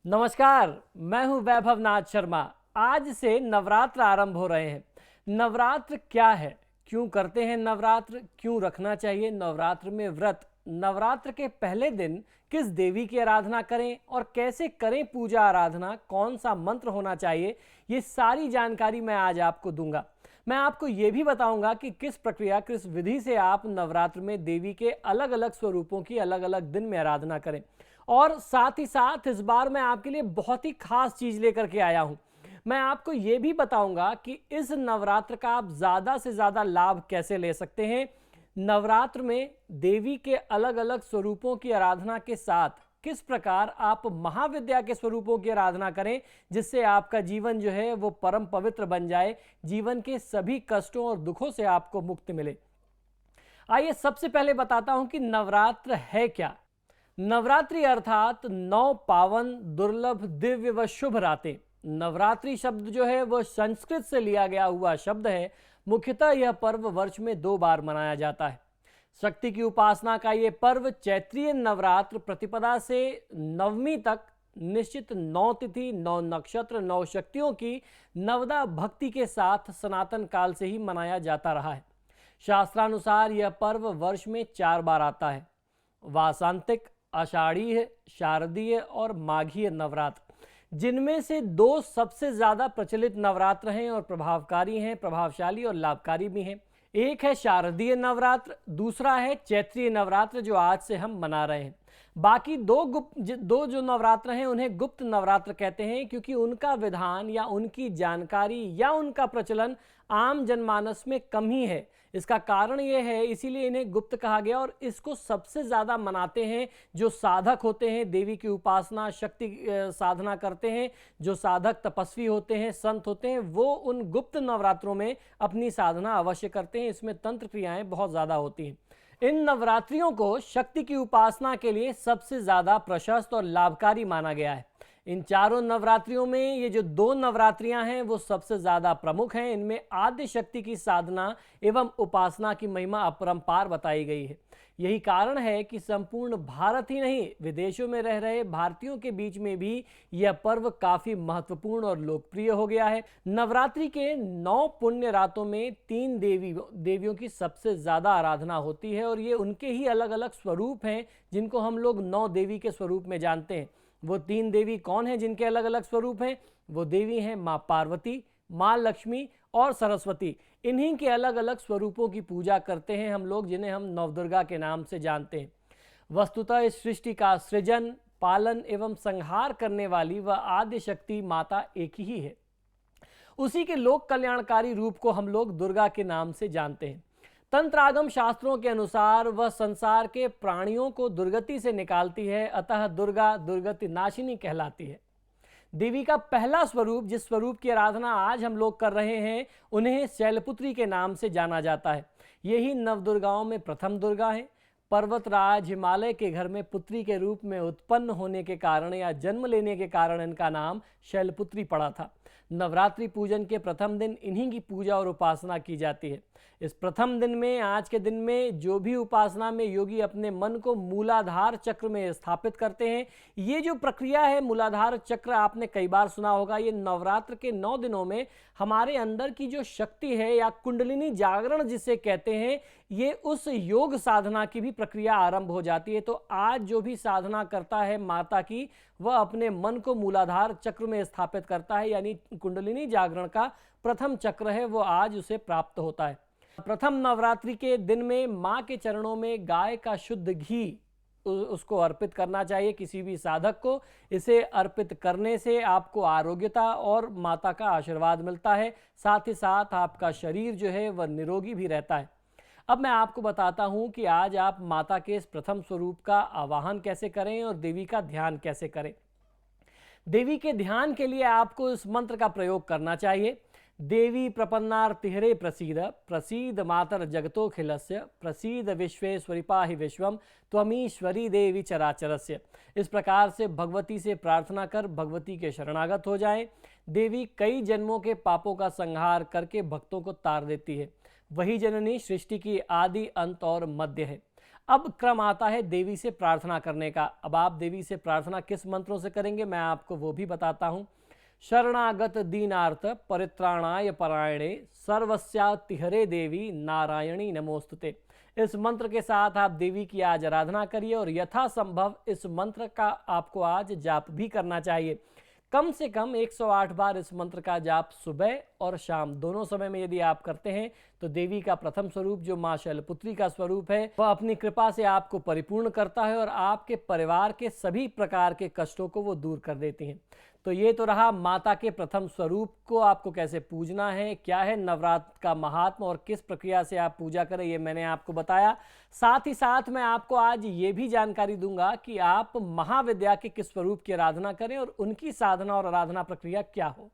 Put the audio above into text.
नमस्कार। मैं हूं वैभव नाथ शर्मा। आज से नवरात्र आरंभ हो रहे हैं। नवरात्र क्या है, क्यों करते हैं नवरात्र, क्यों रखना चाहिए नवरात्र में व्रत, नवरात्र के पहले दिन किस देवी की आराधना करें और कैसे करें पूजा आराधना, कौन सा मंत्र होना चाहिए, ये सारी जानकारी मैं आज आपको दूंगा। मैं आपको ये भी बताऊंगा कि किस प्रक्रिया, किस विधि से आप नवरात्र में देवी के अलग अलग स्वरूपों की अलग अलग दिन में आराधना करें। और साथ ही साथ इस बार मैं आपके लिए बहुत ही खास चीज लेकर के आया हूं। मैं आपको यह भी बताऊंगा कि इस नवरात्र का आप ज्यादा से ज्यादा लाभ कैसे ले सकते हैं। नवरात्र में देवी के अलग अलग स्वरूपों की आराधना के साथ किस प्रकार आप महाविद्या के स्वरूपों की आराधना करें, जिससे आपका जीवन जो है वो परम पवित्र बन जाए, जीवन के सभी कष्टों और दुखों से आपको मुक्ति मिले। आइए सबसे पहले बताता हूं कि नवरात्र है क्या। नवरात्रि अर्थात 9 पावन, दुर्लभ, दिव्य व शुभ रातें। नवरात्रि शब्द जो है वह संस्कृत से लिया गया हुआ शब्द है। मुख्यतः यह पर्व वर्ष में 2 बार मनाया जाता है। शक्ति की उपासना का यह पर्व चैत्रीय नवरात्र प्रतिपदा से नवमी तक निश्चित 9 तिथि, 9 नक्षत्र, 9 शक्तियों की नवदा भक्ति के साथ सनातन काल से ही मनाया जाता रहा है। शास्त्रानुसार यह पर्व वर्ष में 4 बार आता है। वासांतिक, आषाढ़ीय, शारदीय और माघीय नवरात्र, जिनमें से 2 सबसे ज्यादा प्रचलित नवरात्र हैं और प्रभावकारी हैं, प्रभावशाली और लाभकारी भी हैं। एक है शारदीय नवरात्र, दूसरा है चैत्रीय नवरात्र जो आज से हम मना रहे हैं। बाकी दो जो नवरात्र हैं उन्हें गुप्त नवरात्र कहते हैं, क्योंकि उनका विधान या उनकी जानकारी या उनका प्रचलन आम जनमानस में कम ही है। इसका कारण यह है, इसीलिए इन्हें गुप्त कहा गया। और इसको सबसे ज़्यादा मनाते हैं जो साधक होते हैं, देवी की उपासना शक्ति साधना करते हैं, जो साधक तपस्वी होते हैं, संत होते हैं, वो उन गुप्त नवरात्रों में अपनी साधना अवश्य करते हैं। इसमें तंत्र क्रियाएं बहुत ज़्यादा होती हैं। इन नवरात्रियों को शक्ति की उपासना के लिए सबसे ज़्यादा प्रशस्त और लाभकारी माना गया है। इन चारों नवरात्रियों में ये जो 2 नवरात्रियां हैं वो सबसे ज़्यादा प्रमुख हैं। इनमें आद्य शक्ति की साधना एवं उपासना की महिमा अपरंपार बताई गई है। यही कारण है कि संपूर्ण भारत ही नहीं, विदेशों में रह रहे भारतीयों के बीच में भी यह पर्व काफ़ी महत्वपूर्ण और लोकप्रिय हो गया है। नवरात्रि के 9 पुण्य रातों में 3 देवियों की सबसे ज़्यादा आराधना होती है और ये उनके ही अलग अलग स्वरूप हैं, जिनको हम लोग 9 देवी के स्वरूप में जानते हैं। वो 3 देवी कौन हैं जिनके अलग अलग स्वरूप हैं? वो देवी हैं माँ पार्वती, माँ लक्ष्मी और सरस्वती। इन्हीं के अलग अलग स्वरूपों की पूजा करते हैं हम लोग, जिन्हें हम नवदुर्गा के नाम से जानते हैं। वस्तुतः इस सृष्टि का सृजन, पालन एवं संहार करने वाली वह आद्य शक्ति माता एक ही है। उसी के लोक कल्याणकारी रूप को हम लोग दुर्गा के नाम से जानते हैं। तंत्रागम शास्त्रों के अनुसार वह संसार के प्राणियों को दुर्गति से निकालती है, अतः दुर्गा दुर्गति नाशिनी कहलाती है। देवी का पहला स्वरूप, जिस स्वरूप की आराधना आज हम लोग कर रहे हैं, उन्हें शैलपुत्री के नाम से जाना जाता है। यही नवदुर्गाओं में प्रथम दुर्गा है। पर्वतराज हिमालय के घर में पुत्री के रूप में उत्पन्न होने के कारण या जन्म लेने के कारण इनका नाम शैलपुत्री पड़ा था। नवरात्रि पूजन के प्रथम दिन इन्हीं की पूजा और उपासना की जाती है। इस प्रथम दिन में, आज के दिन में, जो भी उपासना में योगी अपने मन को मूलाधार चक्र में स्थापित करते हैं। ये जो प्रक्रिया है, मूलाधार चक्र आपने कई बार सुना होगा। ये नवरात्र के 9 दिनों में हमारे अंदर की जो शक्ति है या कुंडलिनी जागरण जिसे कहते हैं, ये उस योग साधना की भी प्रक्रिया आरंभ हो जाती है। तो आज जो भी साधना करता है माता की, वह अपने मन को मूलाधार चक्र में स्थापित करता है, यानी कुंडलिनी जागरण का प्रथम चक्र है वो आज उसे प्राप्त होता है। प्रथम नवरात्रि के दिन में माँ के चरणों में गाय का शुद्ध घी उसको अर्पित करना चाहिए किसी भी साधक को। इसे अर्पित करने से आपको आरोग्यता और माता का आशीर्वाद मिलता है। साथ ही साथ आपका शरीर जो है वह निरोगी भी रहता है। अब मैं आपको बताता हूं कि आज आप माता के इस प्रथम स्वरूप का आवाहन कैसे करें और देवी का ध्यान कैसे करें। देवी के ध्यान के लिए आपको इस मंत्र का प्रयोग करना चाहिए। देवी प्रपन्नार्तिहरे प्रसीद, प्रसीद मातर जगतोखिलस्य, प्रसीद विश्वेश्वरी पाहि विश्वम, त्वमीश्वरी देवी चराचरस्य। इस प्रकार से भगवती से प्रार्थना कर भगवती के शरणागत हो जाएं। देवी कई जन्मों के पापों का संहार करके भक्तों को तार देती है। वही जननी सृष्टि की आदि, अंत और मध्य है। अब क्रम आता है देवी से प्रार्थना करने का। अब आप देवी से प्रार्थना किस मंत्रों से करेंगे मैं आपको वो भी बताता हूँ। शरणागत दीनार्थ परित्राणाय परायणे सर्वस्यातिहरे देवी नारायणी नमोस्तुते। इस मंत्र के साथ आप देवी की आज आराधना करिए और यथासंभव इस मंत्र का आपको आज जाप भी करना चाहिए। कम से कम 108 बार इस मंत्र का जाप सुबह और शाम दोनों समय में यदि आप करते हैं तो देवी का प्रथम स्वरूप जो मां शैलपुत्री का स्वरूप है वह अपनी कृपा से आपको परिपूर्ण करता है और आपके परिवार के सभी प्रकार के कष्टों को वो दूर कर देती हैं। तो ये तो रहा माता के प्रथम स्वरूप को आपको कैसे पूजना है, क्या है नवरात्र का महात्मा और किस प्रक्रिया से आप पूजा करें, ये मैंने आपको बताया। साथ ही साथ मैं आपको आज ये भी जानकारी दूंगा कि आप महाविद्या के किस स्वरूप की आराधना करें और उनकी साधना और आराधना प्रक्रिया क्या हो।